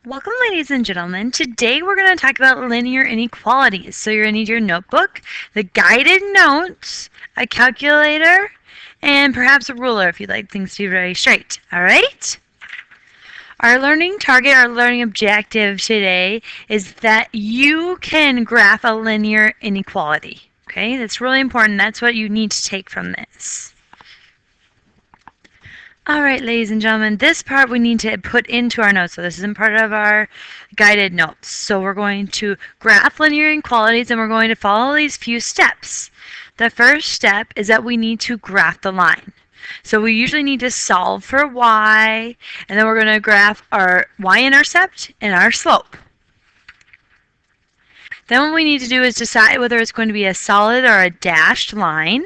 Welcome, ladies and gentlemen. Today we're going to talk about linear inequalities. So you're going to need your notebook, the guided notes, a calculator, and perhaps a ruler if you'd like things to be very straight. All right? Our learning target, our learning objective today is that you can graph a linear inequality. Okay? That's really important. That's what you need to take from this. All right, ladies and gentlemen, this part we need to put into our notes. So this isn't part of our guided notes. So we're going to graph linear inequalities and we're going to follow these few steps. The first step is that we need to graph the line. So we usually need to solve for y, and then we're going to graph our y-intercept and our slope. Then what we need to do is decide whether it's going to be a solid or a dashed line.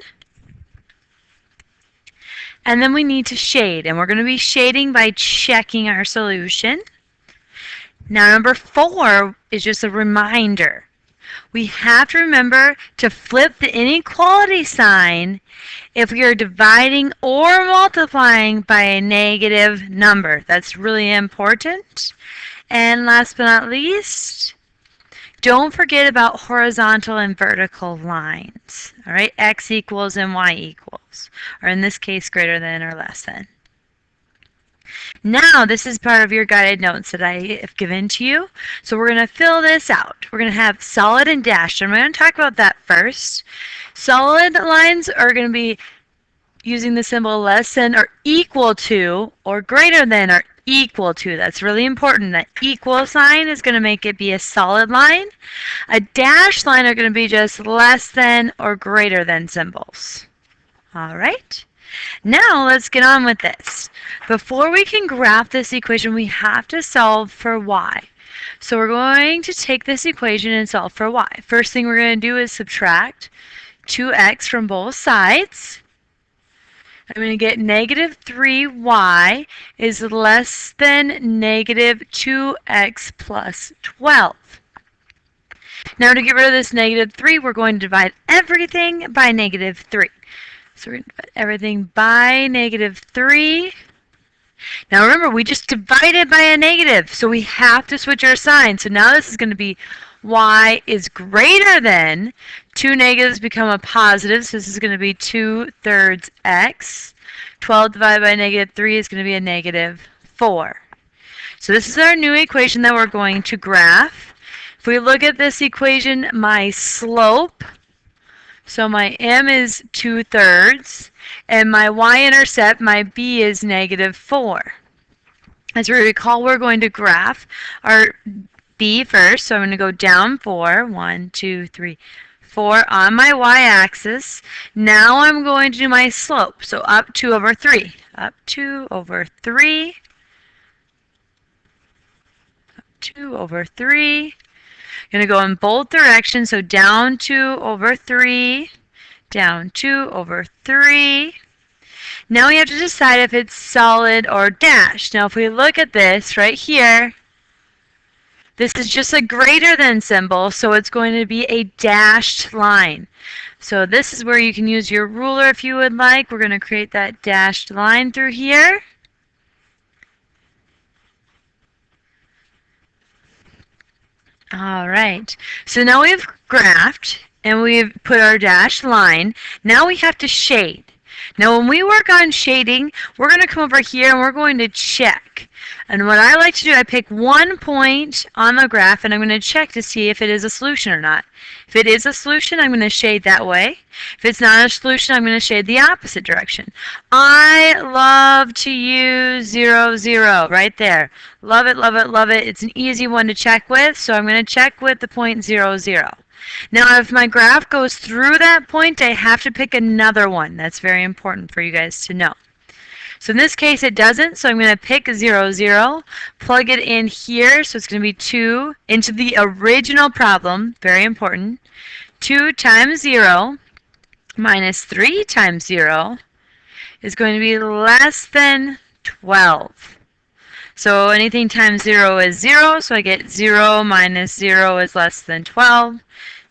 And then we need to shade, and we're going to be shading by checking our solution. Now, number 4 is just a reminder. We have to remember to flip the inequality sign if we are dividing or multiplying by a negative number. That's really important. And last but not least, don't forget about horizontal and vertical lines. All right, x equals and y equals, or in this case, greater than or less than. Now, this is part of your guided notes that I have given to you. So we're going to fill this out. We're going to have solid and dashed. I'm going to talk about that first. Solid lines are going to be using the symbol less than or equal to, or greater than or equal to. That's really important. That equal sign is going to make it be a solid line. A dashed line are going to be just less than or greater than symbols. All right. Now let's get on with this. Before we can graph this equation, we have to solve for y. So we're going to take this equation and solve for y. First thing we're going to do is subtract 2x from both sides. I'm going to get negative 3y is less than negative 2x plus 12. Now to get rid of this negative 3, we're going to divide everything by negative 3. So we're going to divide everything by negative 3. Now remember, we just divided by a negative, so we have to switch our sign. So now this is going to be y is greater than, 2 negatives become a positive, so this is going to be 2/3 x. 12 divided by negative 3 is going to be a negative 4. So this is our new equation that we're going to graph. If we look at this equation, my slope, so my m is 2/3, and my y-intercept, my b, is negative 4. As we recall, we're going to graph our b first, so I'm going to go down 4, 1, 2, 3, 4 on my y-axis. Now I'm going to do my slope, so up 2 over 3. Up 2 over 3. Up 2 over 3. I'm going to go in both directions, so down 2 over 3, down 2 over 3. Now we have to decide if it's solid or dashed. Now if we look at this right here, this is just a greater than symbol, so it's going to be a dashed line. So this is where you can use your ruler if you would like. We're going to create that dashed line through here. All right, so now we've graphed and we've put our dashed line. Now we have to shade. Now when we work on shading, we're going to come over here and we're going to check. And what I like to do, I pick one point on the graph and I'm going to check to see if it is a solution or not. If it is a solution, I'm going to shade that way. If it's not a solution, I'm going to shade the opposite direction. I love to use 0, 0 right there. Love it, love it, love it. It's an easy one to check with, so I'm going to check with the point 0, 0. Now, if my graph goes through that point, I have to pick another one. That's very important for you guys to know. So in this case, it doesn't, so I'm going to pick 0, 0, plug it in here, so it's going to be 2 into the original problem, very important. 2 times 0 minus 3 times 0 is going to be less than 12. So anything times 0 is 0, so I get 0 minus 0 is less than 12.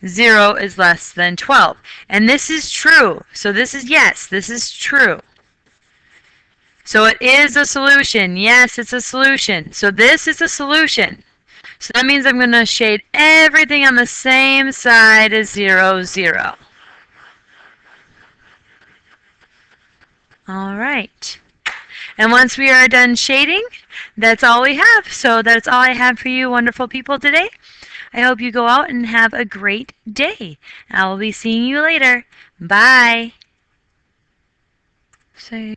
0 is less than 12. And this is true. So this is yes, this is true. So it is a solution. Yes, it's a solution. So this is a solution. So that means I'm going to shade everything on the same side as 0, 0. All right. And once we are done shading, that's all we have. So that's all I have for you wonderful people today. I hope you go out and have a great day. I will be seeing you later. Bye. Say